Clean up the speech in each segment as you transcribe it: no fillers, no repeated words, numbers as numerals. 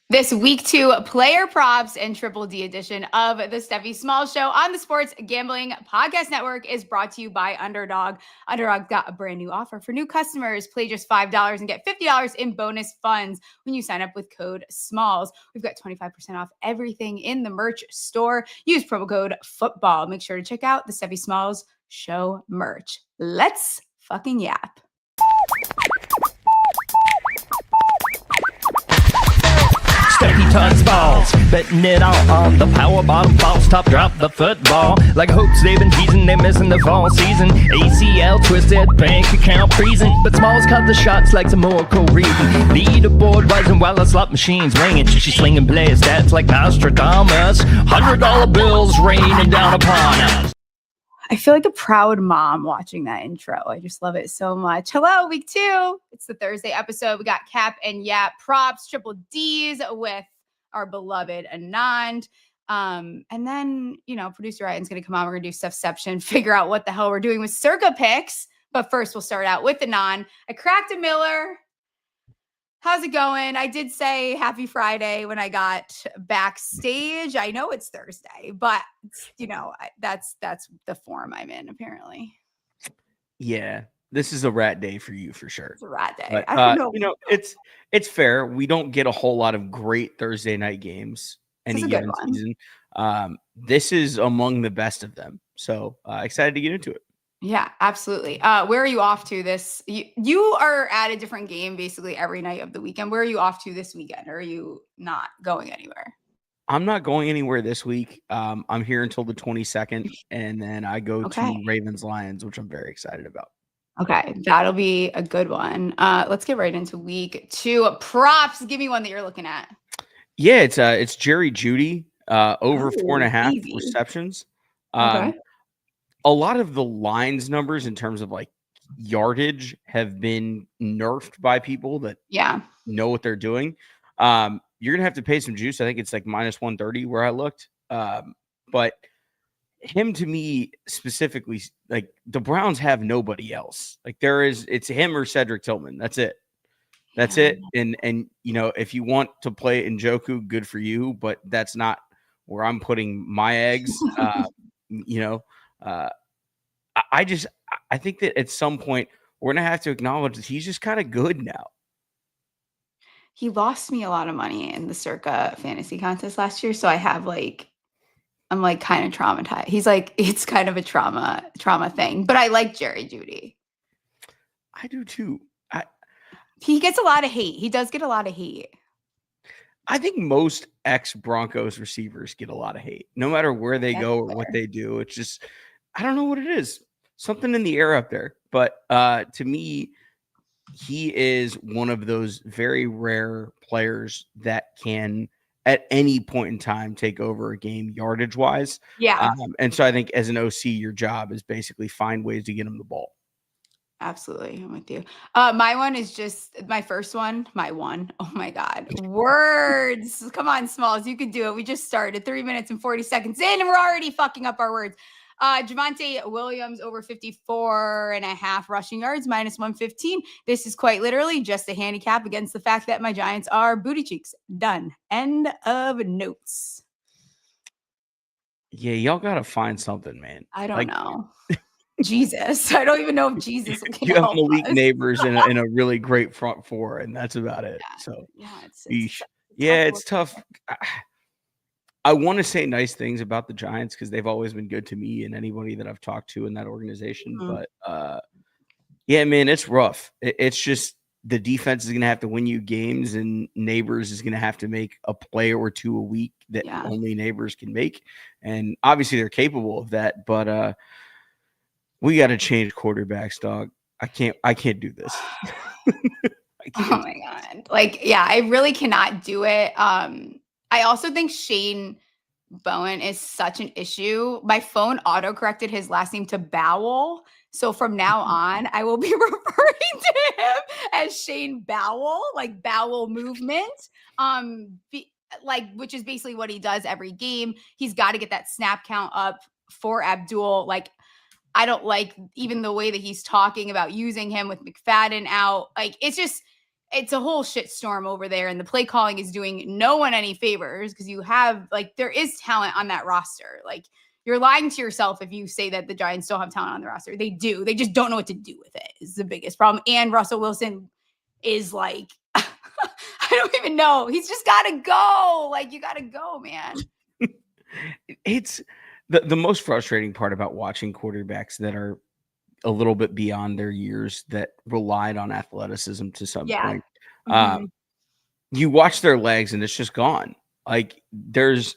This week 2 player props and Triple D edition of the Stephie Smalls Show on the Sports Gambling Podcast Network is brought to you by Underdog. Underdog's got a brand new offer for new customers. Play just $5 and get $50 in bonus funds when you sign up with code SMALLS. We've got 25% off everything in the merch store. Use promo code FOOTBALL. Make sure to check out the Stephie Smalls Show merch. Let's fucking yap. Stephie touch balls, betting it all on the power bottom false top drop the football. Like hopes they've been teasing, they're missing the fall season. ACL twisted, bank account freezing, but Smalls cut the shots like some oracle reading. Leaderboard rising while the slot machine's ringing. She's slinging play stats like Nostradamus. $100 bills raining down upon us. I feel like a proud mom watching that intro. I just love it so much. Hello, week 2. It's the Thursday episode. We got Cap and Yap props, Triple D's with our beloved Anand. And then, producer Ryan's going to come on. We're going to do Stephception, figure out what the hell we're doing with Circa Picks. But first, we'll start out with Anand. I cracked a Miller. How's it going? I did say happy Friday when I got backstage. I know it's Thursday, but that's the form I'm in apparently. Yeah, this is a rat day for you for sure. It's a rat day. But, I don't know. It's fair. We don't get a whole lot of great Thursday night games any given season. This is among the best of them. So excited to get into it. Yeah, absolutely. Where are you off to this? You are at a different game basically every night of the weekend. Where are you off to this weekend? Or are you not going anywhere? I'm not going anywhere this week. I'm here until the 22nd, and then I go to Ravens Lions, which I'm very excited about. Okay, that'll be a good one. Let's get right into week 2 props. Give me one that you're looking at. Yeah, it's Jerry Jeudy over 4.5 receptions. Okay. A lot of the lines numbers in terms of like yardage have been nerfed by people that know what they're doing. You're gonna have to pay some juice. I think it's like minus 130 where I looked. But him to me specifically, like the Browns have nobody else. Like it's him or Cedric Tillman. That's it. That's it. And if you want to play Njoku, good for you, but that's not where I'm putting my eggs. I think that at some point we're going to have to acknowledge that he's just kind of good now. He lost me a lot of money in the Circa fantasy contest last year. So I'm kind of traumatized. He's like, it's kind of a trauma thing, but I like Jerry Jeudy. I do too. He gets a lot of hate. He does get a lot of hate. I think most ex-Broncos receivers get a lot of hate, no matter where they go or what they do. It's just, I don't know what it is. Something in the air up there. But to me, he is one of those very rare players that can, at any point in time, take over a game yardage-wise. Yeah. And so I think as an OC, your job is basically find ways to get him the ball. Absolutely. I'm with you. My one is just my first one. My one. Oh my God. Words. Come on, Smalls. You can do it. We just started 3 minutes and 40 seconds in and we're already fucking up our words. Javonte Williams over 54.5 rushing yards, minus 115. This is quite literally just a handicap against the fact that my Giants are booty cheeks. Done. End of notes. Yeah, y'all got to find something, man. I don't know. Jesus. I don't even know if Jesus can you have help Malik us. Neighbors in a really great front four, and that's about it. Yeah. So it's tough. I want to say nice things about the Giants because they've always been good to me and anybody that I've talked to in that organization. Mm-hmm. But yeah, man, it's rough. It's just the defense is going to have to win you games, and Neighbors is going to have to make a play or two a week that only Neighbors can make. And obviously they're capable of that, but we got to change quarterbacks, dog. I can't do this. Oh my God. I really cannot do it. I also think Shane Bowen is such an issue. My phone auto-corrected his last name to Bowell. So from now on, I will be referring to him as Shane Bowell, like bowel movement, which is basically what he does every game. He's got to get that snap count up for Abdul. I don't like even the way that he's talking about using him with McFadden out. Like, it's a whole shitstorm over there. And the play calling is doing no one any favors because you have, like, there is talent on that roster. Like, you're lying to yourself if you say that the Giants don't have talent on the roster. They do. They just don't know what to do with it is the biggest problem. And Russell Wilson is like, I don't even know. He's just got to go. Like, you got to go, man. It's the most frustrating part about watching quarterbacks that are a little bit beyond their years that relied on athleticism to some point. You watch their legs and it's just gone. Like, there's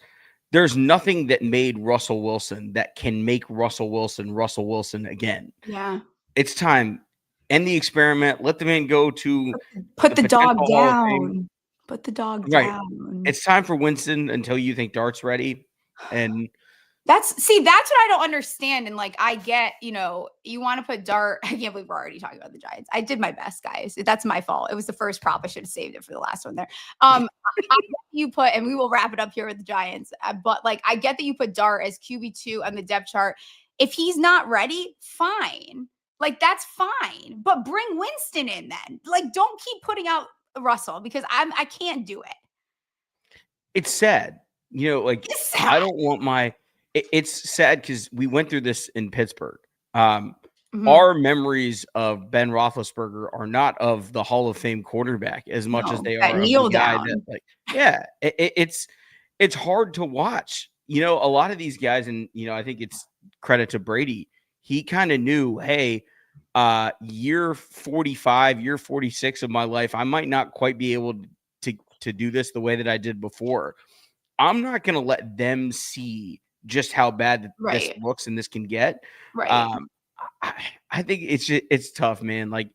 nothing that made Russell Wilson that can make Russell Wilson again. Yeah. It's time. End the experiment. Let the man go to put the dog down. Put the dog down. It's time for Winston until you think Dart's ready. And that's what I don't understand. And like, I get, you want to put Dart. I can't believe we're already talking about the Giants. I did my best, guys. That's my fault. It was the first prop. I should have saved it for the last one there. And we will wrap it up here with the Giants. But like, I get that you put Dart as QB2 on the depth chart. If he's not ready, fine. Like, that's fine. But bring Winston in then. Like, don't keep putting out Russell because I can't do it. It's sad. I don't want it's sad because we went through this in Pittsburgh. Our memories of Ben Roethlisberger are not of the Hall of Fame quarterback as much as they are of the guy that, it's hard to watch. A lot of these guys, and I think it's credit to Brady. He kind of knew, hey, year 45, year 46 of my life, I might not quite be able to do this the way that I did before. I'm not going to let them see just how bad this looks and this can get. Right. I think it's tough, man. Like,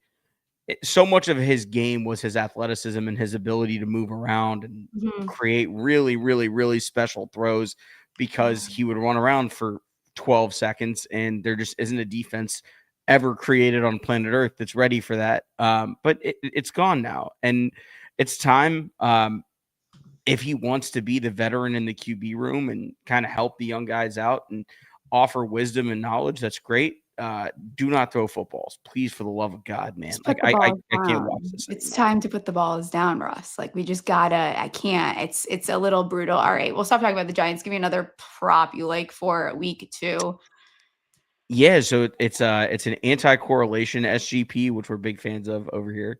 so much of his game was his athleticism and his ability to move around and create really, really, really special throws because he would run around for 12 seconds and there just isn't a defense ever created on planet Earth that's ready for that. But it's gone now and it's time. If he wants to be the veteran in the QB room and kind of help the young guys out and offer wisdom and knowledge, that's great. Do not throw footballs, please, for the love of God, man. Like, I can't watch this. It's time to put the balls down, Russ. Like, we just gotta. I can't. It's a little brutal. All right, we'll stop talking about the Giants. Give me another prop you like for week 2. Yeah, so it's an anti-correlation SGP, which we're big fans of over here.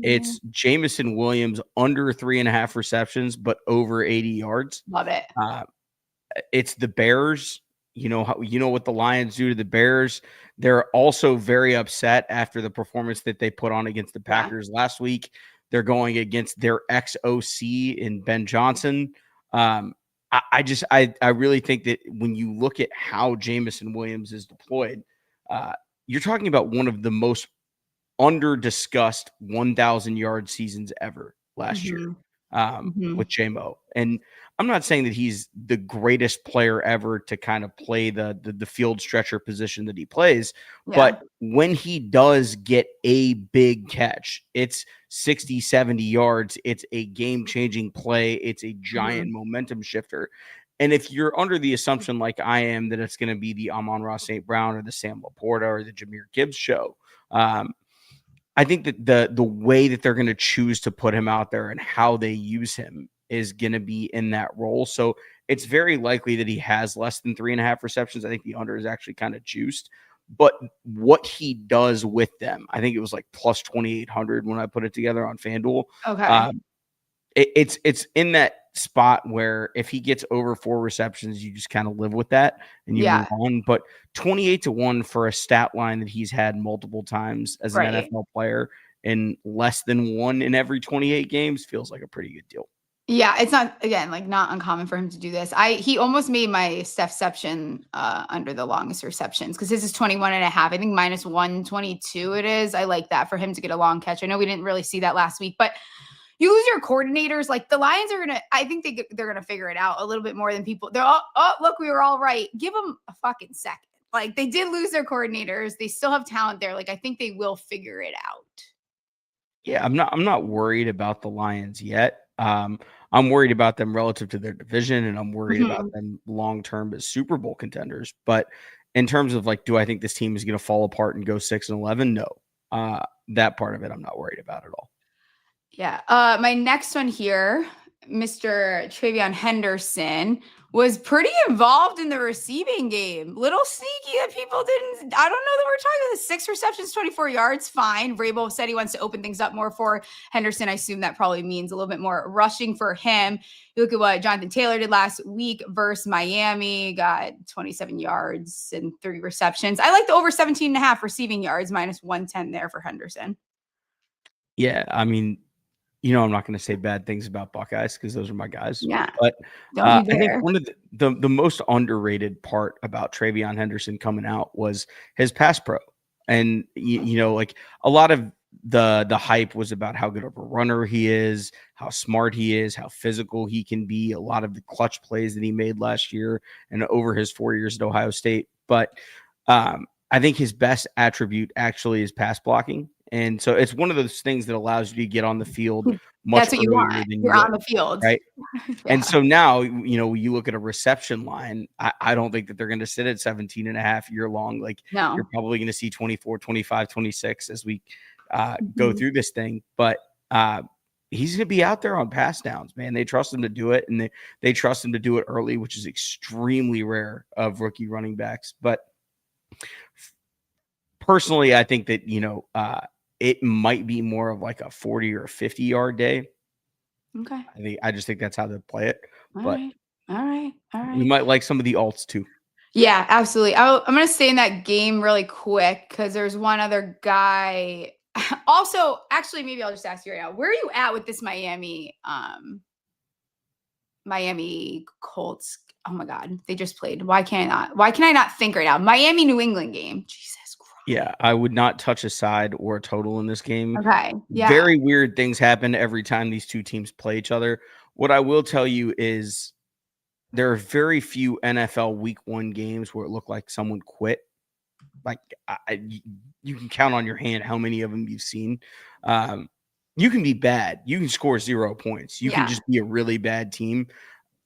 It's Jamison Williams under 3.5 receptions, but over 80 yards. Love it. It's the Bears. What the Lions do to the Bears. They're also very upset after the performance that they put on against the Packers last week. They're going against their ex-OC in Ben Johnson. I really think that when you look at how Jamison Williams is deployed, you're talking about one of the most under-discussed 1,000-yard seasons ever last year with J-Mo. And I'm not saying that he's the greatest player ever to kind of play the field stretcher position that he plays, but when he does get a big catch, it's 60, 70 yards. It's a game-changing play. It's a giant momentum shifter. And if you're under the assumption like I am that it's going to be the Amon-Ra St. Brown or the Sam Laporta or the Jahmyr Gibbs show, I think that the way that they're going to choose to put him out there and how they use him is going to be in that role. So it's very likely that he has less than 3.5 receptions. I think the under is actually kind of juiced, but what he does with them, I think it was like plus 2,800 when I put it together on FanDuel. Okay. It's in that spot where if he gets over 4 receptions, you just kind of live with that and you move on. But 28-1 for a stat line that he's had multiple times as an NFL player and less than 1 in every 28 games feels like a pretty good deal. Yeah, it's not, again, like not uncommon for him to do this. He almost made my Stephception under the longest receptions because his is 21.5. I think minus 122 it is. I like that for him to get a long catch. I know we didn't really see that last week, but you lose your coordinators. Like the Lions are I think they're going to figure it out a little bit more than people. They're all, oh, look, we were all right. Give them a fucking second. Like they did lose their coordinators. They still have talent there. Like I think they will figure it out. Yeah, I'm not worried about the Lions yet. I'm worried about them relative to their division, and I'm worried about them long-term as Super Bowl contenders. But in terms of like, do I think this team is going to fall apart and go 6-11? No. That part of it, I'm not worried about at all. Yeah. My next one here, Mr. Travion Henderson, was pretty involved in the receiving game. Little sneaky that people didn't. I don't know that we're talking about the 6 receptions, 24 yards. Fine. Vrabel said he wants to open things up more for Henderson. I assume that probably means a little bit more rushing for him. You look at what Jonathan Taylor did last week versus Miami, got 27 yards and 3 receptions. I like the over 17.5 receiving yards, minus 110 there for Henderson. Yeah. I mean, I'm not going to say bad things about Buckeyes because those are my guys. Yeah. But I think one of the most underrated part about Travion Henderson coming out was his pass pro. And, like a lot of the hype was about how good of a runner he is, how smart he is, how physical he can be, a lot of the clutch plays that he made last year and over his 4 years at Ohio State. But I think his best attribute actually is pass blocking. And so it's one of those things that allows you to get on the field much earlier than you're on the field. Right. Yeah. And so now, you look at a reception line, I don't think that they're going to sit at 17.5 year long. Like you're probably going to see 24, 25, 26 as we go through this thing. But he's going to be out there on pass downs, man. They trust him to do it. And they trust him to do it early, which is extremely rare of rookie running backs. But personally, I think that, it might be more of like a 40 or 50 yard day. Okay. I just think that's how they play it. All but right. We might like some of the alts too. Yeah, absolutely. I'm going to stay in that game really quick because there's one other guy. Also, actually, maybe I'll just ask you right now. Where are you at with this Miami Colts? Oh my God, they just played. Why can I not think right now? Miami New England game. Jesus. Yeah, I would not touch a side or a total in this game. Okay. Yeah. Very weird things happen every time these two teams play each other. What I will tell you is there are very few NFL week 1 games where it looked like someone quit. Like you can count on your hand how many of them you've seen. You can be bad. You can score 0 points. You can just be a really bad team.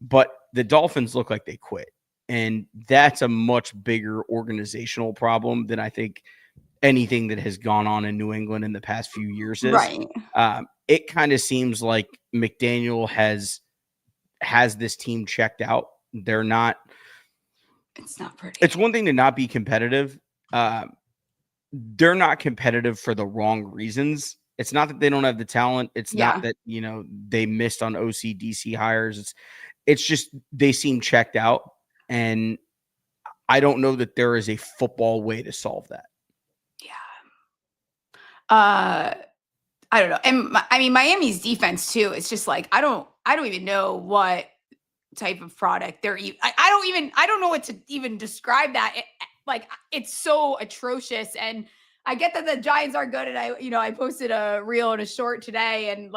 But the Dolphins look like they quit. And that's a much bigger organizational problem than I think anything that has gone on in New England in the past few years is. Right. It kind of seems like McDaniel has this team checked out. They're not. It's not pretty. It's one thing to not be competitive. They're not competitive for the wrong reasons. It's not that they don't have the talent. It's not that, they missed on OC/DC hires. It's just they seem checked out. And I don't know that there is a football way to solve that. Yeah. I don't know. And I mean, Miami's defense too. It's just like, I don't even know what type of product they're I don't know what to even describe that. It's so atrocious. And I get that the Giants are good. And I posted a reel and a short today and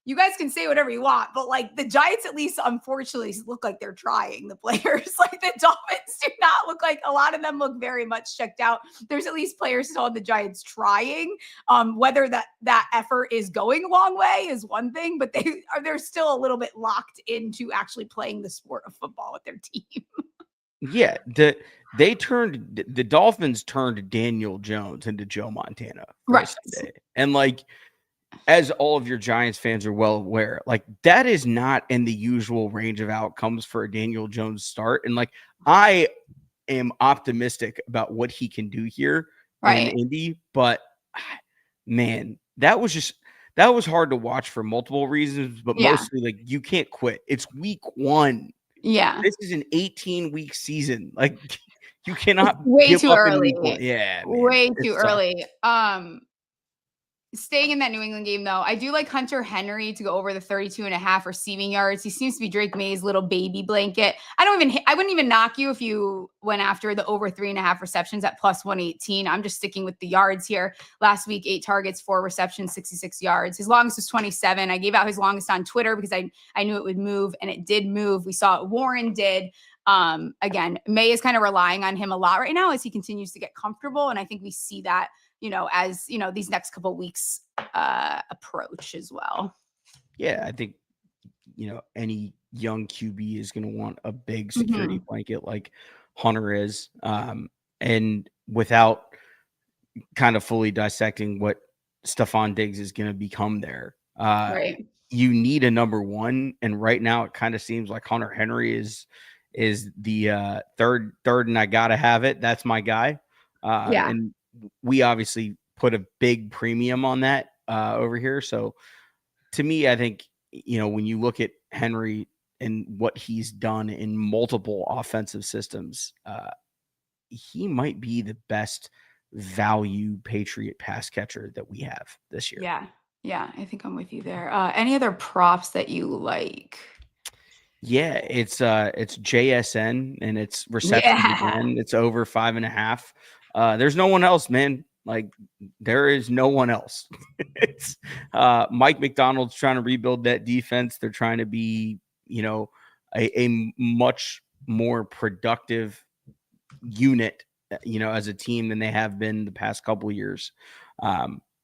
you guys can say whatever you want, but the Giants at least unfortunately look like they're trying, the players. The Dolphins do not look like, a lot of them look very much checked out. There's at least players still on the Giants trying. Whether that effort is going a long way is one thing, but they're still a little bit locked into actually playing the sport of football with their team. Yeah, the Dolphins turned Daniel Jones into Joe Montana, right? Sunday. And as all of your Giants fans are well aware, that is not in the usual range of outcomes for a Daniel Jones start. And I am optimistic about what he can do here in Indy, but man, that was hard to watch for multiple reasons, but mostly you can't quit. It's week 1. Yeah. This is an 18-week season. You cannot it's way too early. Yeah. Man, way too early. Staying in that New England game, though, I do like Hunter Henry to go over the 32.5 receiving yards. He seems to be Drake May's little baby blanket. I wouldn't even knock you if you went after the over 3.5 receptions at plus 118. I'm just sticking with the yards here. Last week, 8 targets, 4 receptions, 66 yards. His longest was 27. I gave out his longest on Twitter because I knew it would move, and it did move. We saw it. Warren did. Again, May is kind of relying on him a lot right now as he continues to get comfortable. And I think we see that, as, these next couple of weeks approach as well. Yeah, I think, any young QB is going to want a big security blanket like Hunter is. and without kind of fully dissecting what Stephon Diggs is going to become there. Right. You need a number one, and right now it kind of seems like Hunter Henry is the third, and I gotta have it. That's my guy. And we obviously put a big premium on that over here. So to me, I think, when you look at Henry and what he's done in multiple offensive systems, he might be the best value Patriot pass catcher that we have this year. Yeah, I think I'm with you there. Any other props that you like? Yeah, it's JSN and it's reception again. It's over 5.5. There's no one else, man. Like, there is no one else. It's Mike McDonald's trying to rebuild that defense. They're trying to be, a much more productive unit, as a team than they have been the past couple of years.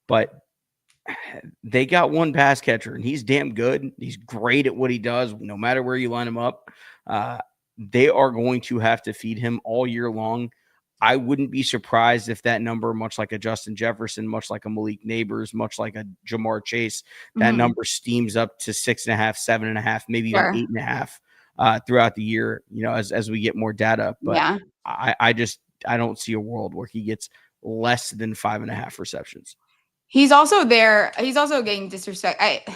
But they got one pass catcher, and he's damn good. He's great at what he does, no matter where you line him up. They are going to have to feed him all year long. I wouldn't be surprised if that number, much like a Justin Jefferson, much like a Malik Neighbors, much like a Jamar Chase, that number steams up to 6.5, 7.5, maybe even 8.5 throughout the year, as we get more data. But I don't see a world where he gets less than 5.5 receptions. He's also there. He's also getting disrespect.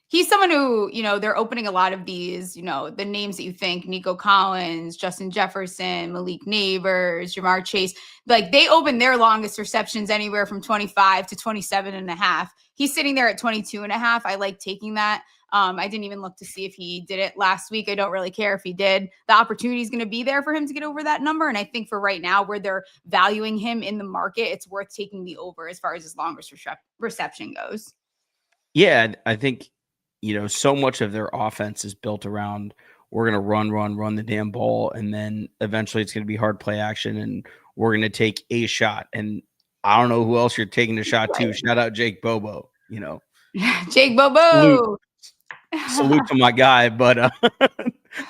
He's someone who, they're opening a lot of these, the names that you think, Nico Collins, Justin Jefferson, Malik Neighbors, Jamar Chase, like they open their longest receptions anywhere from 25 to 27.5. He's sitting there at 22.5. I like taking that. I didn't even look to see if he did it last week. I don't really care if he did. The opportunity is going to be there for him to get over that number. And I think for right now, where they're valuing him in the market, it's worth taking the over as far as his longest reception goes. Yeah, I think, so much of their offense is built around, we're going to run the damn ball. And then eventually it's going to be hard play action and we're going to take a shot. And I don't know who else you're taking the shot to. Shout out Jake Bobo, Jake Bobo. Salute to my guy, but I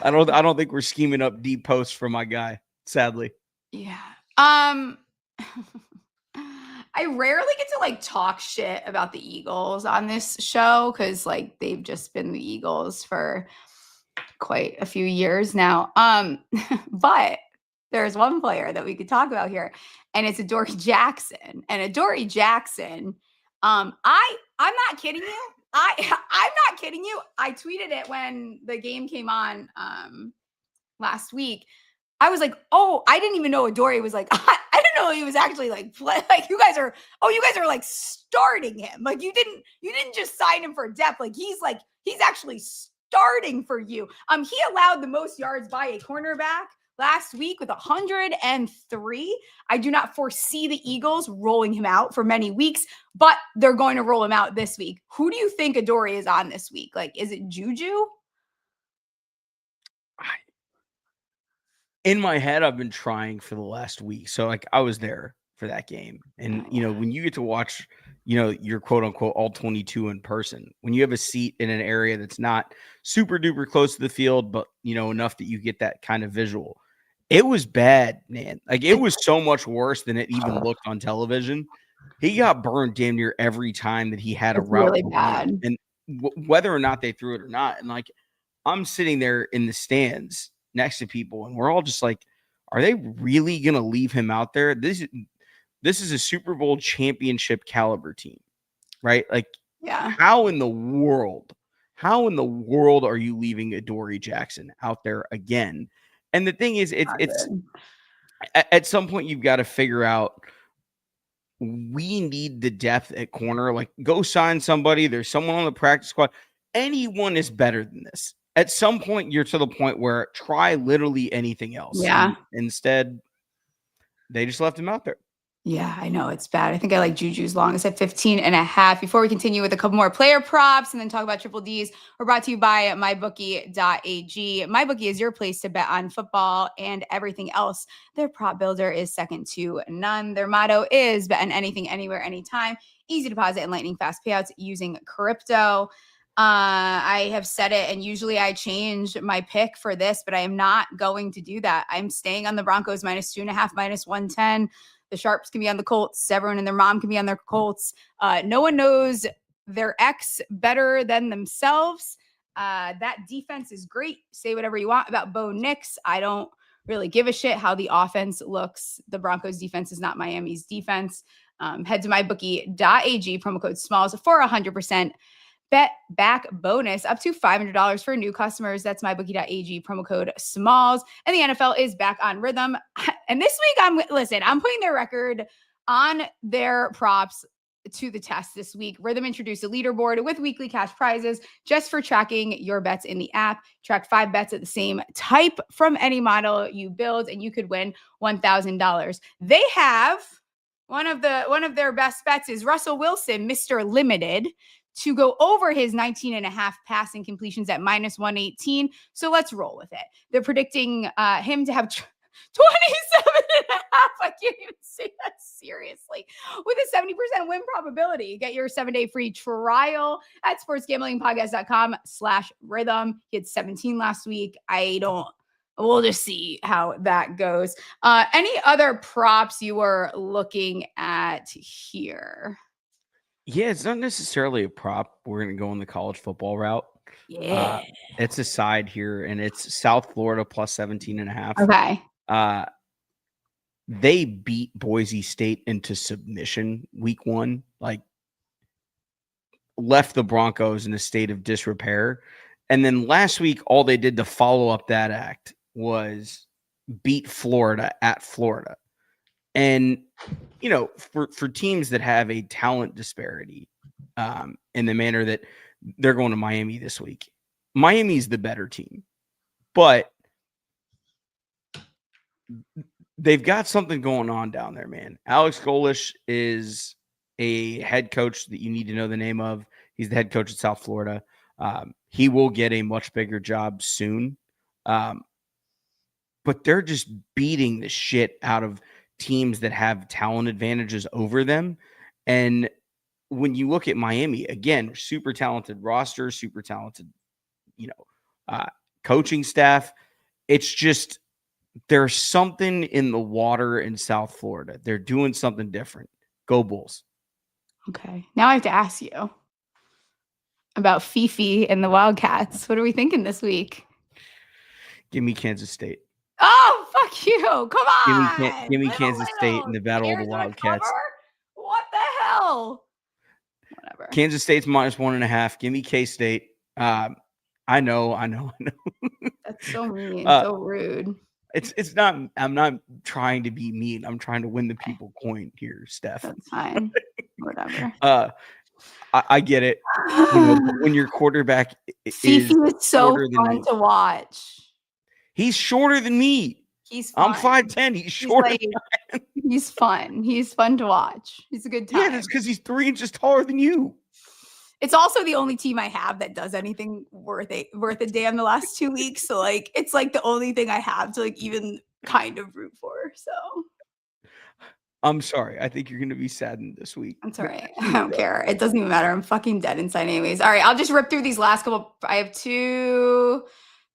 don't think we're scheming up deep posts for my guy, sadly. Yeah. I rarely get to talk shit about the Eagles on this show because they've just been the Eagles for quite a few years now. But there's one player that we could talk about here, and it's Adoree Jackson. And Adoree Jackson, I'm not kidding you. I'm not kidding you. I tweeted it when the game came on last week. I was like, oh, I didn't even know Adoree was I didn't know he was actually play. You guys are starting him. You didn't just sign him for depth. He's actually starting for you. He allowed the most yards by a cornerback last week with 103. I do not foresee the Eagles rolling him out for many weeks, but they're going to roll him out this week. Who do you think Adoree is on this week? Is it Juju? In my head, I've been trying for the last week. So I was there for that game. And, when you get to watch, your quote unquote all 22 in person, when you have a seat in an area that's not super duper close to the field, but, enough that you get that kind of visual, it was bad, man. It was so much worse than it even looked on television. He got burned damn near every time that he had a route. Really bad. And whether or not they threw it or not. And I'm sitting there in the stands next to people, and we're all just are they really going to leave him out there? This is a Super Bowl championship caliber team, right? How in the world are you leaving Adoree Jackson out there again? And the thing is, it's at some point you've got to figure out, we need the depth at corner. Go sign somebody. There's someone on the practice squad. Anyone is better than this. At some point, you're to the point where try literally anything else. Yeah. And instead, they just left him out there. Yeah, I know. It's bad. I think I like Juju's longest at 15.5. Before we continue with a couple more player props and then talk about triple Ds, we're brought to you by mybookie.ag. MyBookie is your place to bet on football and everything else. Their prop builder is second to none. Their motto is bet on anything, anywhere, anytime. Easy deposit and lightning fast payouts using crypto. I have said it, and usually I change my pick for this, but I am not going to do that. I'm staying on the Broncos -2.5, -110. The Sharps can be on the Colts. Everyone and their mom can be on their Colts. No one knows their ex better than themselves. That defense is great. Say whatever you want about Bo Nix. I don't really give a shit how the offense looks. The Broncos defense is not Miami's defense. Head to mybookie.ag, promo code SMALLS for 100% bet back bonus up to $500 for new customers. That's mybookie.ag, promo code SMALLS. And the NFL is back on rhythm. And this week, I'm putting their record on their props to the test this week. Rhythm introduced a leaderboard with weekly cash prizes just for tracking your bets in the app. Track 5 bets at the same type from any model you build, and you could win $1,000. They have one of their best bets is Russell Wilson, Mr. Limited, to go over his 19.5 passing completions at -118. So let's roll with it. They're predicting him to have 27.5. I can't even say that seriously. With a 70% win probability. Get your 7-day free trial at sportsgamblingpodcast.com/rhythm. He had 17 last week. We'll just see how that goes. Any other props you were looking at here? Yeah, it's not necessarily a prop. We're going to go on the college football route. Yeah. It's a side here, and it's South Florida +17.5. Okay. They beat Boise State into submission week 1, like left the Broncos in a state of disrepair. And then last week, all they did to follow up that act was beat Florida at Florida. And, you know, for teams that have a talent disparity in the manner that they're going to Miami this week, Miami's the better team. But they've got something going on down there, man. Alex Golesh is a head coach that you need to know the name of. He's the head coach at South Florida. He will get a much bigger job soon. But they're just beating the shit out of teams that have talent advantages over them. And when you look at Miami, again, super talented roster, super talented, coaching staff. It's just, there's something in the water in South Florida. They're doing something different. Go Bulls. Okay. Now I have to ask you about Fifi and the Wildcats. What are we thinking this week? Give me Kansas State. Oh, fuck you. Come on. Give me Kansas State in the battle of the Wildcats. What the hell? Whatever. Kansas State's -1.5. Give me K-State. I know. That's so mean. So rude. It's not, I'm not trying to be mean. I'm trying to win the people coin here, Steph. That's fine. Whatever. I get it. When your quarterback Fifi is so fun to watch. He's shorter than me. He's fun. I'm 5'10". He's shorter. He's fun. He's fun to watch. He's a good time. Yeah, that's because he's 3 inches taller than you. It's also the only team I have that does anything worth a damn the last 2 weeks. So it's the only thing I have to even kind of root for. So I'm sorry. I think you're going to be saddened this week. I'm sorry. I don't care. It doesn't even matter. I'm fucking dead inside anyways. All right. I'll just rip through these last couple. I have two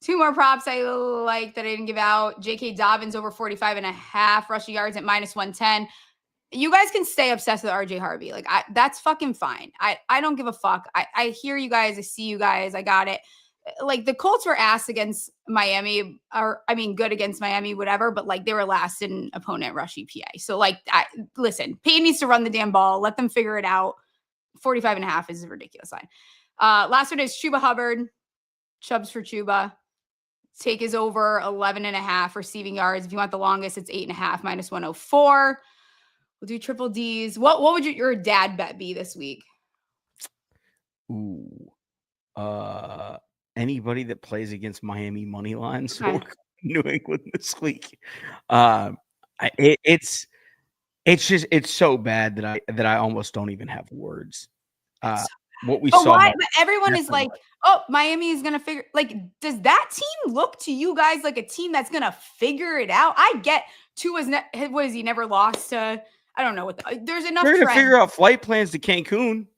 more props I like that I didn't give out. J.K. Dobbins over 45.5 rushing yards at -110. You guys can stay obsessed with RJ Harvey. That's fucking fine. I don't give a fuck. I hear you guys. I see you guys. I got it. The Colts were ass against Miami, good against Miami, whatever, but they were last in opponent rush EPA. So listen, Payne needs to run the damn ball. Let them figure it out. 45.5 is a ridiculous line. Last one is Chuba Hubbard. Chubbs for Chuba. Take is over 11.5 receiving yards. If you want the longest, it's 8.5 -104. We'll do triple Ds. What would your dad bet be this week? Ooh. Anybody that plays against Miami money lines Okay. or New England this week. It's so bad that I almost don't even have words. What we saw. Why? But everyone is Miami is gonna figure. Does that team look to you guys like a team that's gonna figure it out? I get Tua's. What is he never lost to? I don't know what. There's enough. They're gonna figure out flight plans to Cancun.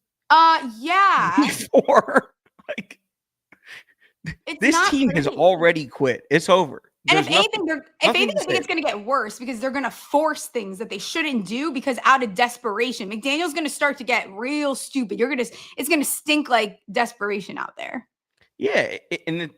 Yeah. Before. Like, it's this team has already quit. It's over. And if anything, I think it's going to get worse because they're going to force things that they shouldn't do because out of desperation, McDaniel's going to start to get real stupid. It's going to stink like desperation out there. Yeah, and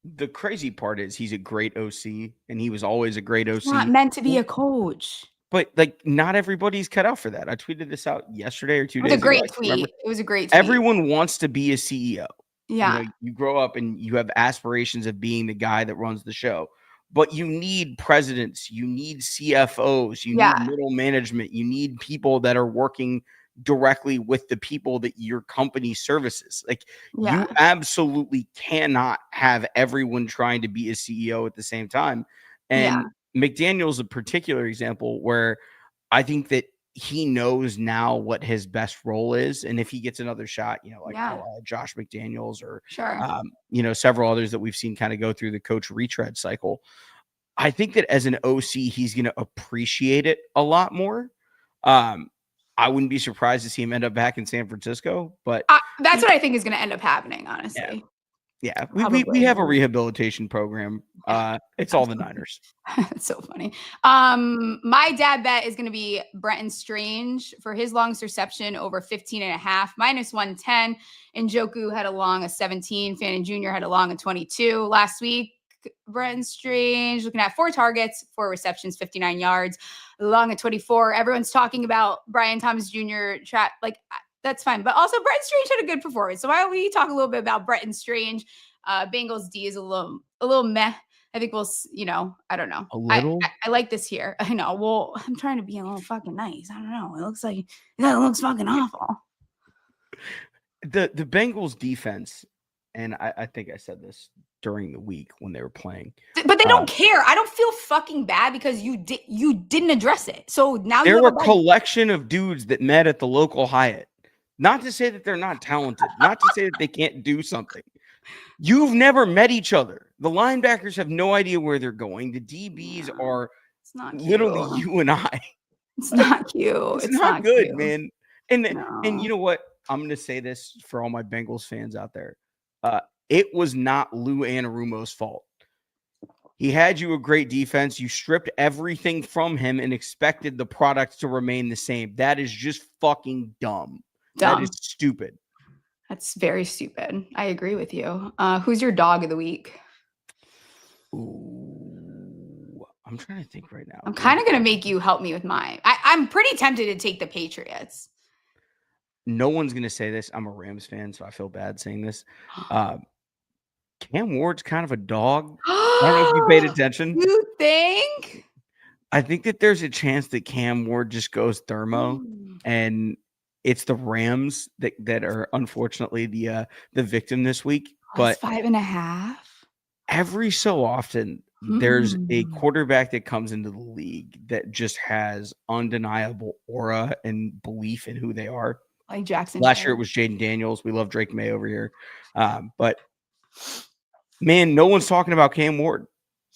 the crazy part is he's a great OC, and he was always a great OC. He's not meant to be a coach. But like, not everybody's cut out for that. I tweeted this out yesterday or 2 days ago. It was a great tweet. It was a great tweet. Everyone wants to be a CEO. Yeah. You grow up and you have aspirations of being the guy that runs the show. But you need presidents, you need CFOs, you need middle management, you need people that are working directly with the people that your company services. Like, you absolutely cannot have everyone trying to be a CEO at the same time. And McDaniel's a particular example where I think that he knows now what his best role is. And if he gets another shot, Josh McDaniels or, several others that we've seen kind of go through the coach retread cycle, I think that as an OC, he's going to appreciate it a lot more. I wouldn't be surprised to see him end up back in San Francisco, but that's what I think is going to end up happening, honestly. Yeah, we have a rehabilitation program. It's all the Niners. That's so funny. My dad bet is going to be Brenton Strange for his longest reception over 15.5, -110. And Njoku had a long of 17. Fannin Jr. had a long of 22 last week. Brenton Strange looking at 4 targets, 4 receptions, 59 yards, long of 24. Everyone's talking about Brian Thomas Jr. trap. Like, that's fine. But also, Brenton Strange had a good performance. So why don't we talk a little bit about Brenton Strange? Bengals D is a little meh. I think we'll, I don't know. A little? I like this here. I know. Well, I'm trying to be a little fucking nice. I don't know. It looks fucking awful. The Bengals defense, and I think I said this during the week when they were playing. But they don't care. I don't feel fucking bad because you didn't address it. So now there were a collection of dudes that met at the local Hyatt. Not to say that they're not talented, not to say that they can't do something. You've never met each other. The linebackers have no idea where they're going. The DBs are literally you and I. It's not cute. It's not good, cute. Man. And you know what? I'm going to say this for all my Bengals fans out there. It was not Lou Anarumo's fault. He had you a great defense. You stripped everything from him and expected the product to remain the same. That is just fucking dumb. That is stupid. That's very stupid. I agree with you. Who's your dog of the week? Ooh, I'm trying to think right now. I'm kind of going to make you help me with mine. I'm pretty tempted to take the Patriots. No one's going to say this. I'm a Rams fan, so I feel bad saying this. Cam Ward's kind of a dog. I don't know if you paid attention. You think? I think that there's a chance that Cam Ward just goes thermo and it's the Rams that are unfortunately the victim this week. But 5.5. Every so often, there's a quarterback that comes into the league that just has undeniable aura and belief in who they are. Like Jackson. Last year it was Jaden Daniels. We love Drake May over here. But man, no one's talking about Cam Ward.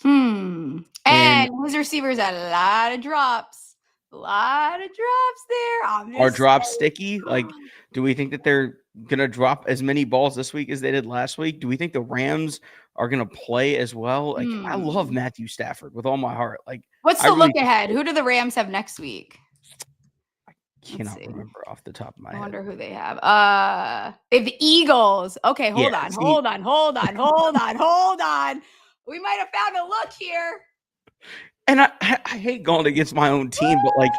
And his receivers had a lot of drops. A lot of drops there. Are drops sticky? Like, do we think that they're going to drop as many balls this week as they did last week? Do we think the Rams are going to play as well? Like, I love Matthew Stafford with all my heart. Like, what's the look ahead? Who do the Rams have next week? I cannot remember off the top of my head. I wonder who they have. They have the Eagles. Okay, hold on. We might have found a look here. And I hate going against my own team, but like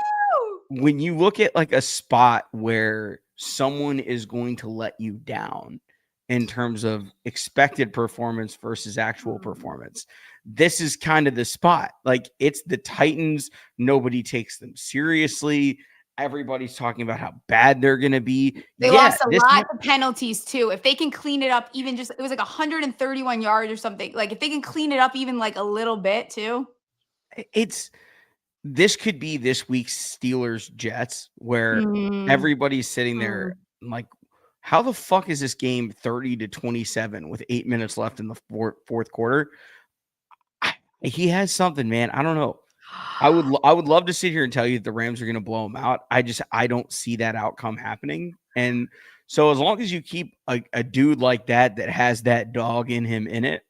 when you look at like a spot where someone is going to let you down in terms of expected performance versus actual performance, this is kind of the spot. Like, it's the Titans. Nobody takes them seriously. Everybody's talking about how bad they're going to be. They lost a lot of penalties too. If they can clean it up, even just, it was like 131 yards or something. Like, if they can clean it up even like a little bit too. This could be this week's Steelers Jets where everybody's sitting there like, how the fuck is this game 30-27 with 8 minutes left in the fourth quarter? He has something, man. I don't know. I would love to sit here and tell you that the Rams are going to blow them out. I don't see that outcome happening. And so as long as you keep a dude like that has that dog in him in it,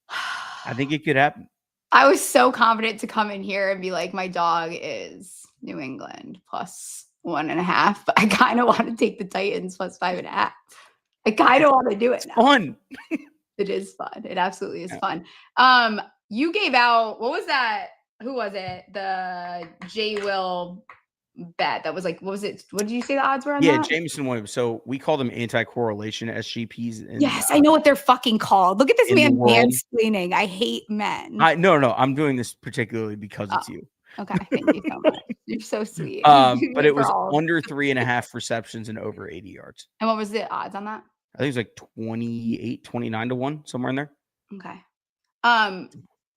I think it could happen. I was so confident to come in here and be like, my dog is New England plus 1.5, but I kind of want to take the Titans plus 5.5. I kind of want to do it now. Fun. It is fun. It absolutely is fun. You gave out, what was that? Who was it? The J. Will bet. That was like, what was it? What did you say the odds were on that? Jamison Williams. So we call them anti-correlation SGPs. Yes, I know what they're fucking called. Look at this man mansplaining. I hate men. No. I'm doing this particularly because it's you. Okay, thank you so much. You're so sweet. But it was under 3.5 receptions and over 80 yards. And what was the odds on that? I think it was like 28, 29 to 1, somewhere in there. Okay.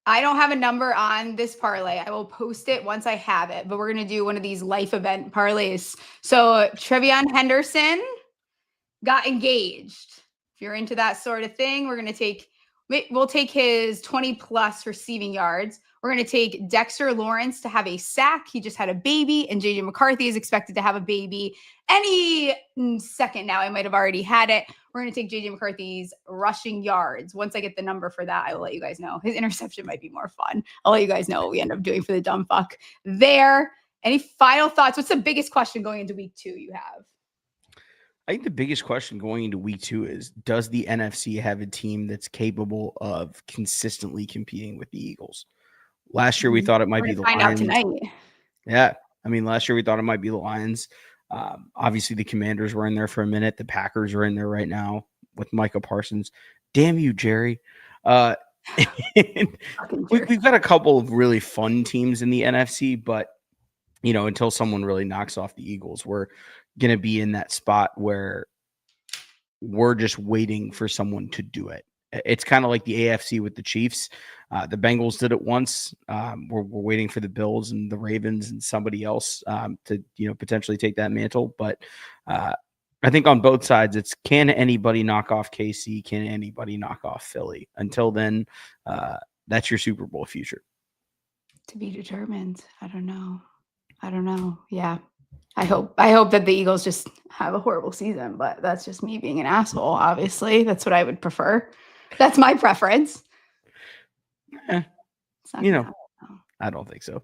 I don't have a number on this parlay. I will post it once I have it, but we're going to do one of these life event parlays. So Trevion Henderson got engaged. If you're into that sort of thing, we'll take his 20 plus receiving yards. We're going to take Dexter Lawrence to have a sack. He just had a baby, and JJ McCarthy is expected to have a baby any second now. I might have already had it. We're going to take JJ McCarthy's rushing yards. Once I get the number for that, I will let you guys know. His interception might be more fun. I'll let you guys know what we end up doing for the dumb fuck there. Any final thoughts? What's the biggest question going into week 2 you have? I think the biggest question going into week 2 is, does the NFC have a team that's capable of consistently competing with the Eagles? Last year, we thought it might be the Lions. Find out tonight. Yeah. I mean, last year we thought it might be the Lions. Obviously, the Commanders were in there for a minute. The Packers are in there right now with Micah Parsons. Damn you, Jerry. We've got a couple of really fun teams in the NFC, but, until someone really knocks off the Eagles, we're going to be in that spot where we're just waiting for someone to do it. It's kind of like the AFC with the Chiefs. The Bengals did it once. We're waiting for the Bills and the Ravens and somebody else to potentially take that mantle. But I think on both sides, it's, can anybody knock off KC? Can anybody knock off Philly? Until then, that's your Super Bowl future. To be determined. I don't know. Yeah. I hope that the Eagles just have a horrible season, but that's just me being an asshole. Obviously, that's what I would prefer. That's my preference. I don't think so.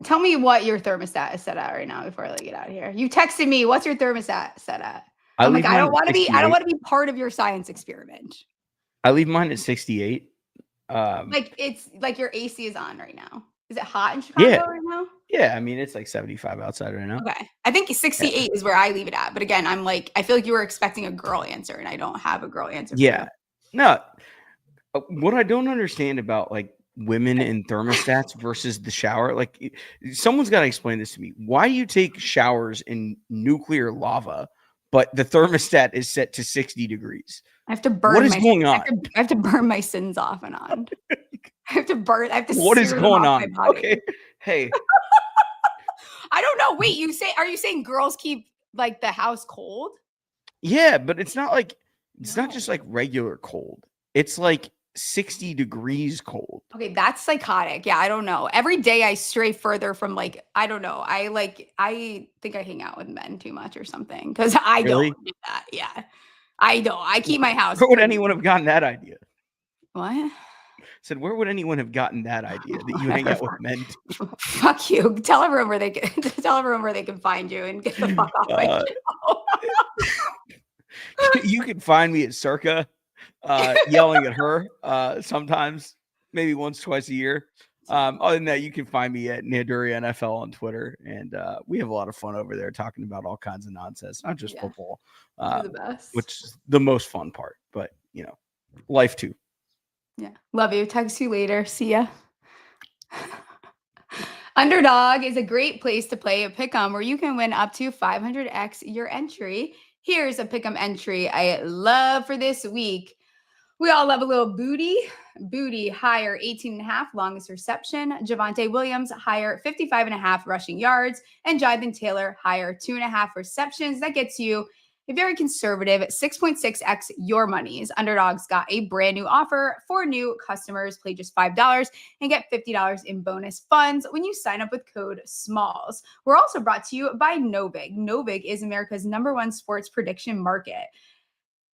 Tell me what your thermostat is set at right now before I get out of here. You texted me. What's your thermostat set at? I'm like, I don't want to be part of your science experiment. I leave mine at 68. It's like your AC is on right now. Is it hot in Chicago right now? Yeah, I mean, it's like 75 outside right now. Okay. I think 68 is where I leave it at. But again, I'm like, I feel like you were expecting a girl answer, and I don't have a girl answer. Yeah. No. What I don't understand about like women in thermostats versus the shower, like someone's got to explain this to me. Why do you take showers in nuclear lava, but the thermostat is set to 60 degrees? I have to burn. What is going on? I have to burn my sins off and on. What is going on? Okay. Hey. I don't know. Wait, are you saying girls keep like the house cold? Yeah, but it's not like, not just like regular cold. It's like 60 degrees cold. Okay, that's psychotic. Yeah, I don't know. Every day I stray further from like, I don't know. I think I hang out with men too much or something because I don't do that. Yeah, I don't. I keep my house. Where would anyone have gotten that idea? What? Said, where would anyone have gotten that idea that you hang out with men? Fuck you. Tell everyone where they can find you and get the fuck off my show. You can find me at Circa, yelling at her sometimes, maybe once, twice a year. Other than that, you can find me at Nanduri NFL on Twitter, and we have a lot of fun over there talking about all kinds of nonsense, not just football, the best. Which is the most fun part, but life too. Yeah. Love you. Text you later. See ya. Underdog is a great place to play a pick'em where you can win up to 500x your entry. Here's a pick'em entry I love for this week. We all love a little booty. Booty higher 18.5 longest reception. Javonte Williams higher 55.5 rushing yards. And Jonathan Taylor higher 2.5 receptions. That gets you a very conservative 6.6x your monies. Underdogs got a brand new offer for new customers. Play just $5 and get $50 in bonus funds when you sign up with code SMALLS. We're also brought to you by Novig. Novig is America's #1 sports prediction market.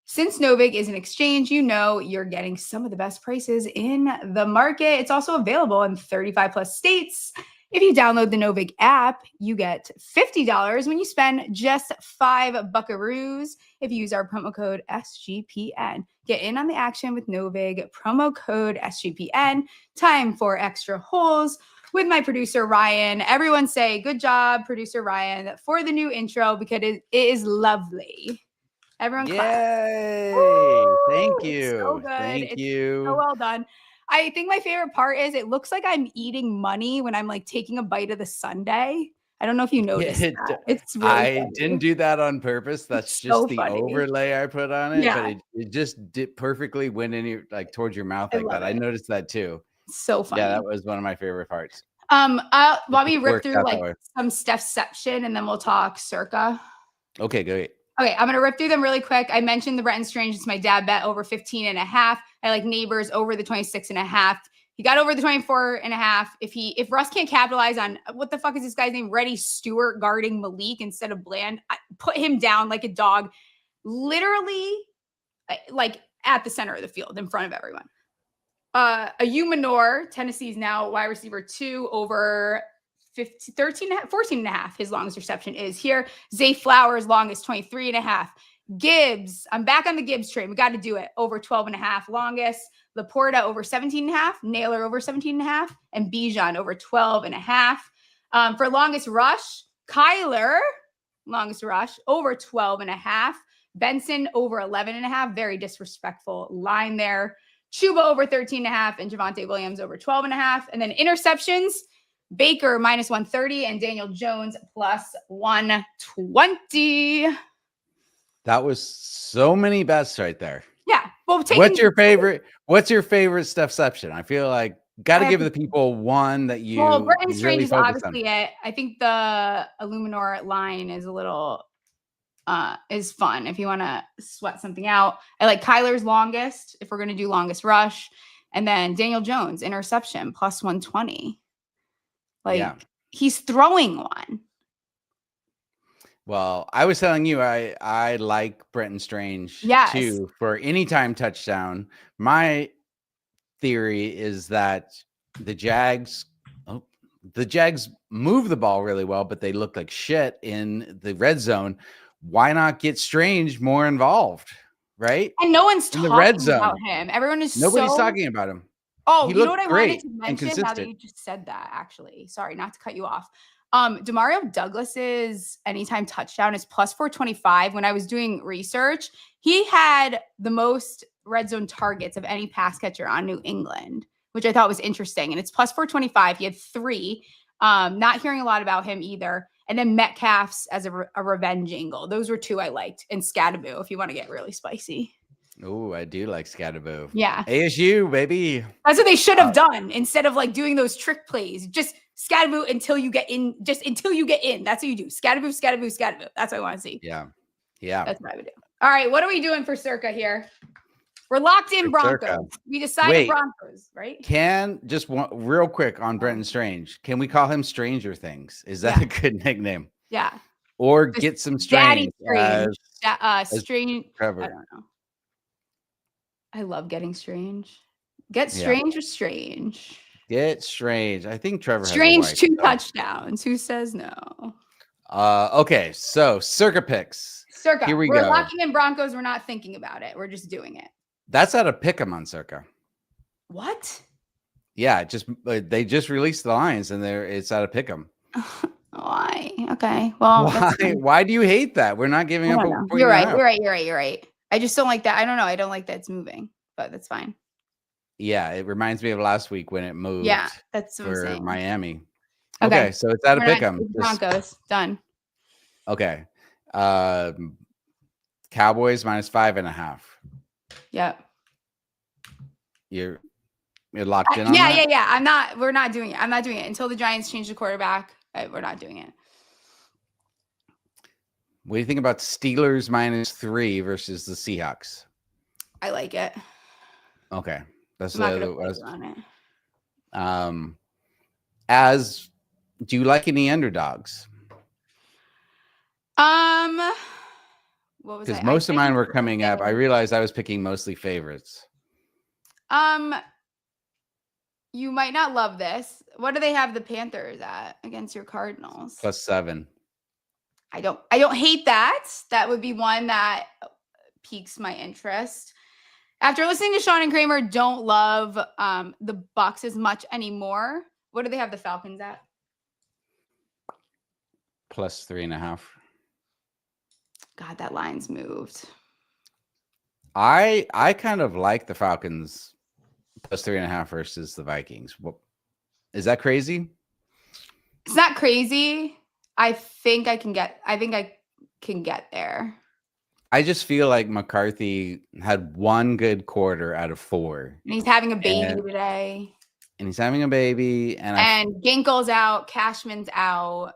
Since Novig is an exchange, you know you're getting some of the best prices in the market. It's also available in 35 plus states. If you download the Novig app, you get $50 when you spend just $5 buckaroos if you use our promo code SGPN. Get in on the action with Novig, promo code SGPN. Time for extra holes with my producer, Ryan. Everyone say, good job, producer Ryan, for the new intro because it is lovely. Everyone clap. Yay! Woo! Thank you. It's so good. Thank It's you. so well done. I think my favorite part is it looks like I'm eating money when I'm like taking a bite of the sundae. I don't know if you noticed that. It's really I funny. didn't do that on purpose. That's It's just so the funny. overlay I put on it. Yeah. But it just did perfectly went in your like towards your mouth like that. I noticed that too. It's so funny. Yeah, that was one of my favorite parts. Want me to rip Worked through out like that way. some Stephception and then we'll talk Circa. Okay, great. Okay, I'm gonna rip through them really quick. I mentioned the Brenton Strange. It's my dad bet over 15.5. I like Neighbors over the 26.5. He got over the 24.5. If Russ can't capitalize on what the fuck is this guy's name? Reddy Stewart guarding Malik instead of Bland. Put him down like a dog, literally like at the center of the field in front of everyone. Manor, Tennessee's now wide receiver 2 over 14.5. His longest reception is here. Zay Flowers longest 23.5. Gibbs, I'm back on the Gibbs train. We got to do it. Over 12.5 longest. Laporta over 17.5. Naylor over 17.5. And Bijan over 12.5. For longest rush, Kyler, longest rush, over 12.5. Benson over 11.5. Very disrespectful line there. Chuba over 13.5. And Javonte Williams over 12.5. And then interceptions, Baker minus 130 and Daniel Jones plus 120. That was so many bets right there. Yeah. Well, what's your favorite Stephception? I feel like got to give the people one that you. Well, Brenton Strange really is obviously it. I think the Illuminor line is a little is fun if you want to sweat something out. I like Kyler's longest if we're going to do longest rush, and then Daniel Jones interception plus 120. Like he's throwing one. Well, I was telling you, I like Brenton Strange too for anytime touchdown. My theory is that the Jags move the ball really well, but they look like shit in the red zone. Why not get Strange more involved? Right. And no one's talking about him. Everyone is nobody's talking about him. Oh, you know what I wanted to mention now that you just said that, actually. Sorry, not to cut you off. Demario Douglas's anytime touchdown is plus 425. When I was doing research, he had the most red zone targets of any pass catcher on New England, which I thought was interesting. And it's plus 425. He had 3. Not hearing a lot about him either. And then Metcalf's as a revenge angle. Those were 2 I liked. And Scadaboo, if you want to get really spicy. Oh, I do like Scadaboo. Yeah. ASU, baby. That's what they should have done instead of like doing those trick plays. Just Scadaboo until you get in. Just until you get in. That's what you do. Scadaboo, Scadaboo, Scadaboo. That's what I want to see. Yeah. Yeah. That's what I would do. All right. What are we doing for Circa here? We're locked in Broncos. Circa. We decided Broncos, right? Just one real quick on Brenton Strange. Can we call him Stranger Things? Is that a good nickname? Yeah. Or just get some Strange. Daddy Strange. Strange. Trevor. I don't know. I love getting Strange. Get Strange or Strange? Get Strange. I think Trevor Strange has 2 touchdowns. Who says no? Okay, so Circa Picks. Circa. Here we're locking in Broncos. We're not thinking about it. We're just doing it. That's out of Pick'em on Circa. What? Yeah, they just released the lines and it's out of Pick'em. Why? Okay. Well, why do you hate that? We're not giving up. You're right. I just don't like that. I don't know. I don't like that it's moving, but that's fine. Yeah, it reminds me of last week when it moved. Yeah, that's what for I'm saying. Miami. Okay, so it's out of Pick'em. Broncos done. Okay, Cowboys minus 5.5. Yep. You're locked in on that? Yeah. We're not doing it. I'm not doing it until the Giants change the quarterback. We're not doing it. What do you think about Steelers -3 versus the Seahawks? I like it. Okay. That's I'm not gonna on it. Do you like any underdogs? What was Because most of mine were coming up. I realized I was picking mostly favorites. You might not love this. What do they have the Panthers at against your Cardinals? +7. I don't hate that. That would be one that piques my interest. After listening to Sean and Kramer, don't love the Bucs as much anymore. What do they have the Falcons at? +3.5. God, that line's moved. I kind of like the Falcons +3.5 versus the Vikings. What is that crazy? It's not crazy. I think I can get there. I just feel like McCarthy had one good quarter out of 4. And he's having a baby today. And he's having a baby. And Ginkle's out. Cashman's out.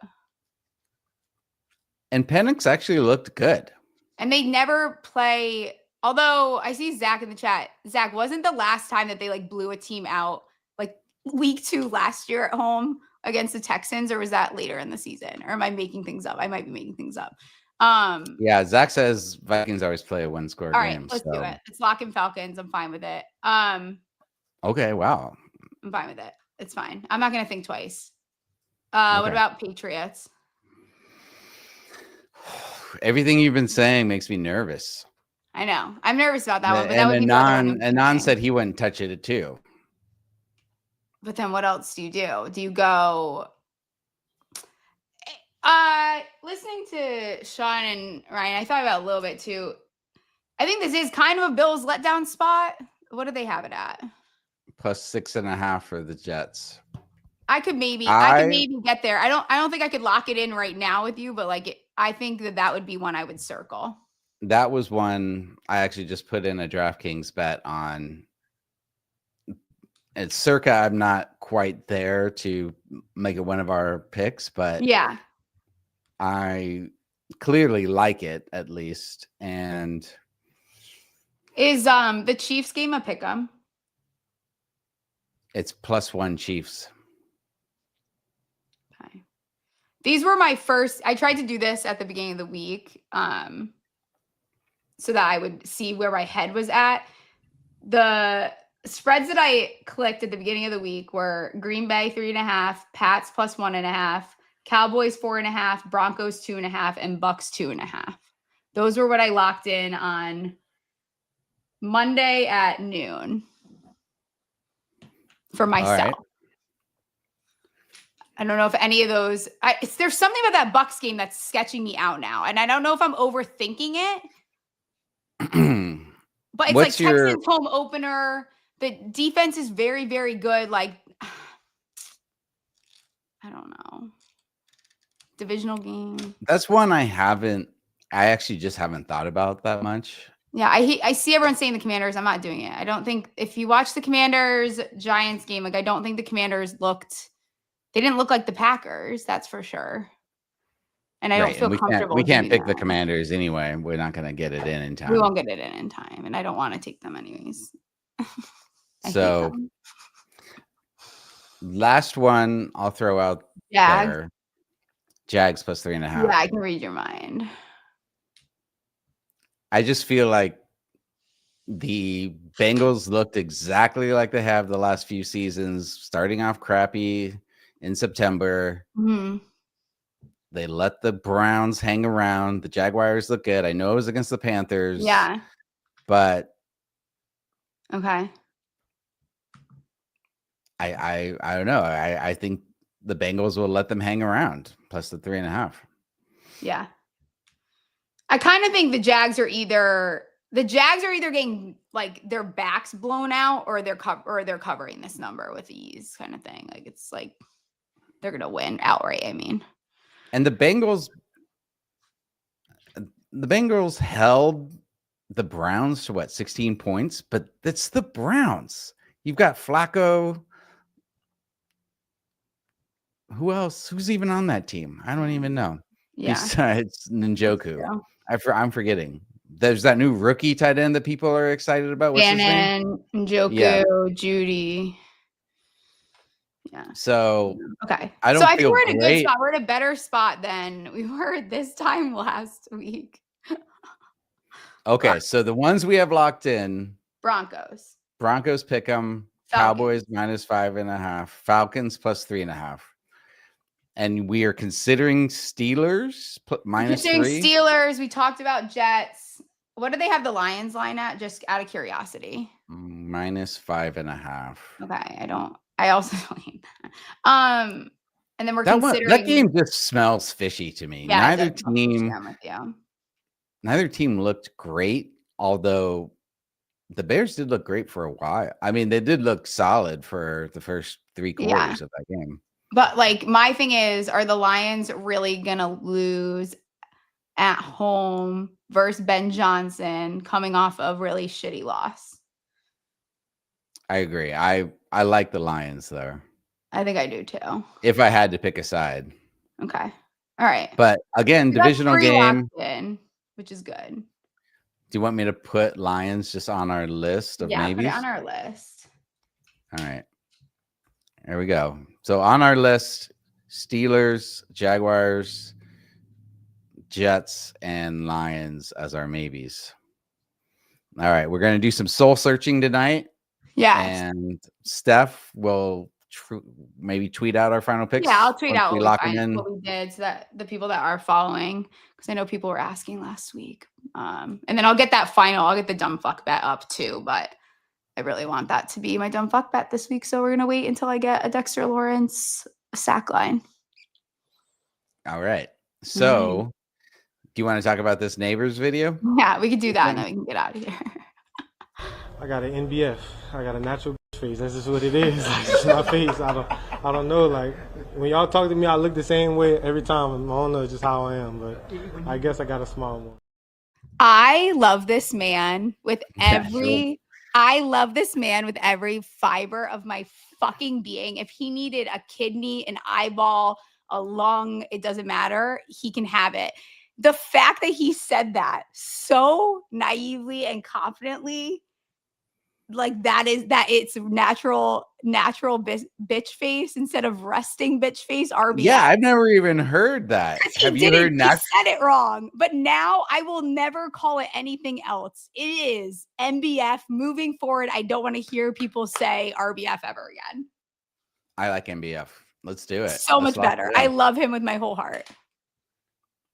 And Penix actually looked good. And they never play. Although I see Zach in the chat. Zach, wasn't the last time that they like blew a team out like week 2 last year at home against the Texans, or was that later in the season? Or am I making things up? I might be making things up. Yeah, Zach says Vikings always play a 1-score game. All right, let's do it. It's locking Falcons. I'm fine with it. Okay, wow. I'm fine with it. It's fine. I'm not gonna think twice. What about Patriots? Everything you've been saying makes me nervous. I know. I'm nervous about that one. But and Anand said he wouldn't touch it too. But then what else do you do? Do you go listening to Sean and Ryan, I thought about it a little bit too. I think this is kind of a Bills letdown spot. What do they have it at? +6.5 for the Jets. I could maybe get there. I don't think I could lock it in right now with you, but I think that would be one I would circle. That was one I actually just put in a DraftKings bet on. It's Circa. I'm not quite there to make it one of our picks, but yeah, I clearly like it at least. And is the Chiefs game a pick 'em? It's +1 Chiefs. Okay. These were my first. I tried to do this at the beginning of the week, so that I would see where my head was at. The spreads that I clicked at the beginning of the week were Green Bay 3.5, Pats +1.5, Cowboys 4.5, Broncos 2.5, and Bucks 2.5. Those were what I locked in on Monday at noon for myself. Right. I don't know if any of those. There's something about that Bucks game that's sketching me out now, and I don't know if I'm overthinking it. But it's like Texans home opener. The defense is very, very good. Like, I don't know. Divisional game. That's one I actually just haven't thought about that much. Yeah, I see everyone saying the Commanders. I'm not doing it. I don't think if you watch the Commanders Giants game, I don't think the Commanders they didn't look like the Packers. That's for sure. And I don't feel comfortable. We can't pick the Commanders anyway. We're not going to get it in time. We won't get it in time. And I don't want to take them anyways. So last one I'll throw out there. Jags +3.5. Yeah, I can read your mind. I just feel like the Bengals looked exactly like they have the last few seasons, starting off crappy in September. Mm-hmm. They let the Browns hang around. The Jaguars look good. I know it was against the Panthers. Yeah. But okay. I don't know. I think the Bengals will let them hang around plus the 3.5. Yeah. I kind of think the Jags are either getting like their backs blown out or they're covering this number with ease kind of thing. Like it's like they're gonna win outright, I mean. And the Bengals held the Browns to 16 points, but it's the Browns. You've got Flacco. Who else? Who's even on that team? I don't even know. besides Njoku. I'm forgetting. There's that new rookie tight end that people are excited about. What's his name? Njoku, Jeudy. Yeah. So okay. I don't feel we're in a great. good spot. We're in a better spot than we were this time last week. Okay, so the ones we have locked in: Broncos pick 'em, Cowboys -5.5, Falcons +3.5, and we are considering Steelers -3. Steelers. We talked about Jets. What do they have the Lions line at? Just out of curiosity. -5.5. Okay, I also don't hate that. And then we're considering that game just smells fishy to me. Yeah, neither team looked great, although the Bears did look great for a while. I mean, they did look solid for the first 3 quarters of that game. But like my thing is, are the Lions really gonna lose at home versus Ben Johnson coming off of really shitty loss? I agree. I like the Lions though. I think I do too. If I had to pick a side. Okay. All right. But again, divisional game, which is good. Do you want me to put Lions just on our list of maybes? Put it on our list. All right. There we go. So on our list, Steelers, Jaguars, Jets, and Lions as our maybes. All right. We're going to do some soul searching tonight. Yeah. And Steph will maybe tweet out our final picks. Yeah, I'll tweet out what we did so that the people that are following, because I know people were asking last week. And then I'll get the Dumbf Bet up too, but I really want that to be my Dumbf Bet this week. So we're going to wait until I get a Dexter Lawrence sack line. All right. So do you want to talk about this neighbors video? Yeah, we could do that and then we can get out of here. I got an NBF. I got a natural face. That's just what it is. Like, it's my face. I don't know. Like when y'all talk to me, I look the same way every time. I don't know just how I am, but I guess I got a small one. I love this man with every fiber of my fucking being. If he needed a kidney, an eyeball, a lung, it doesn't matter. He can have it. The fact that he said that so naively and confidently, like that it's natural bitch face instead of resting bitch face RBF. Yeah, I've never even heard that. Have you heard that? He said it wrong, but now I will never call it anything else. It is MBF moving forward. I don't want to hear people say RBF ever again. I like MBF. Let's do it. So much better. I love him with my whole heart.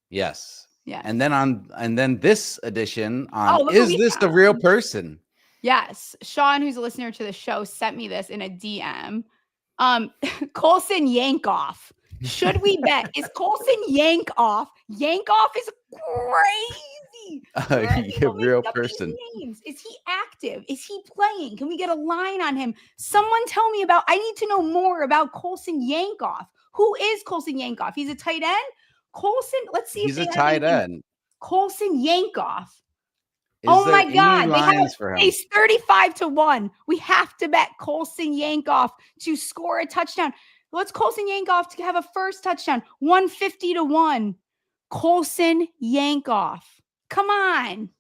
Yes. Yeah. And then this edition on Is This the Real Person? Yes. Sean, who's a listener to the show, sent me this in a DM. Colston Yankoff. Should we bet? Is Colston Yankoff? Yankoff is crazy. Real person. Is he active? Is he playing? Can we get a line on him? Someone tell me I need to know more about Colston Yankoff. Who is Colston Yankoff? He's a tight end? Colston, let's see. He's a tight end. Colston Yankoff. Oh my God. They have he's 35-1. We have to bet Colston Yankoff to score a touchdown. What's Colston Yankoff to have a first touchdown? 150-1. Colston Yankoff. Come on.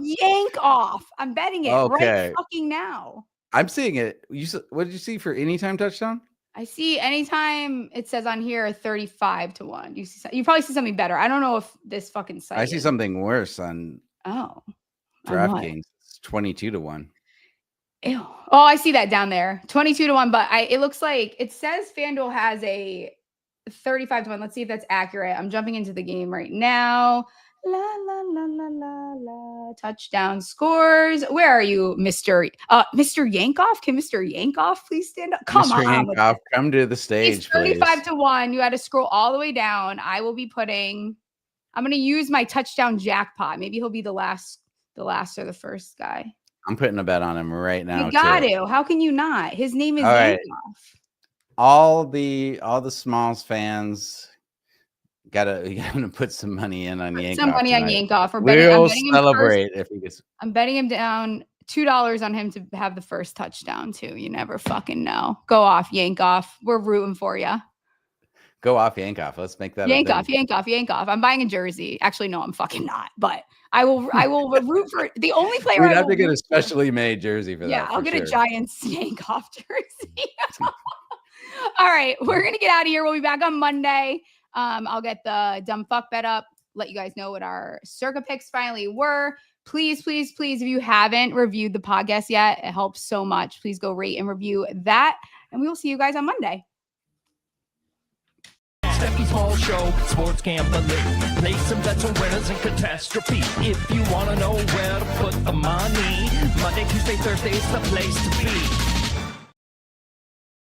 Yankoff. I'm betting it right fucking now. I'm seeing it. What did you see for anytime touchdown? I see anytime it says on here 35-1. You probably see something better. I don't know if this fucking site. I see something worse on DraftKings. It's 22-1. Ew. Oh, I see that down there. 22-1, but it looks like it says FanDuel has a 35-1. Let's see if that's accurate. I'm jumping into the game right now. La la la la la la. Touchdown scores. Where are you, Mr. Yankoff? Can Mr. Yankoff please stand up? Come Mr. on. Yankoff, come to the stage, please. 35-1. You had to scroll all the way down. I'm going to use my touchdown jackpot. Maybe he'll be the last or the first guy. I'm putting a bet on him right now. You got to. How can you not? His name is Yankoff. Right. All the Smalls fans gotta put some money in on Yankoff. Some money tonight. on Yankoff. We'll celebrate if he gets. I'm betting him down $2 on him to have the first touchdown too. You never fucking know. Go off, Yankoff. We're rooting for you. Go off Yankoff. Let's make that Yankoff. I'm buying a jersey. Actually, no, I'm fucking not. But I will root for the only player. We'd have to get a specially made jersey for that. Yeah, I'll get a Giants Yankoff jersey. All right, we're gonna get out of here. We'll be back on Monday. I'll get the Dumbf Bet up. Let you guys know what our Circa picks finally were. Please, please, please, if you haven't reviewed the podcast yet, it helps so much. Please go rate and review that. And we will see you guys on Monday. Stephie Smalls Show, sports gambling. Play some bets on winners and catastrophe. If you want to know where to put the money, Monday, Tuesday, Thursday is the place to be.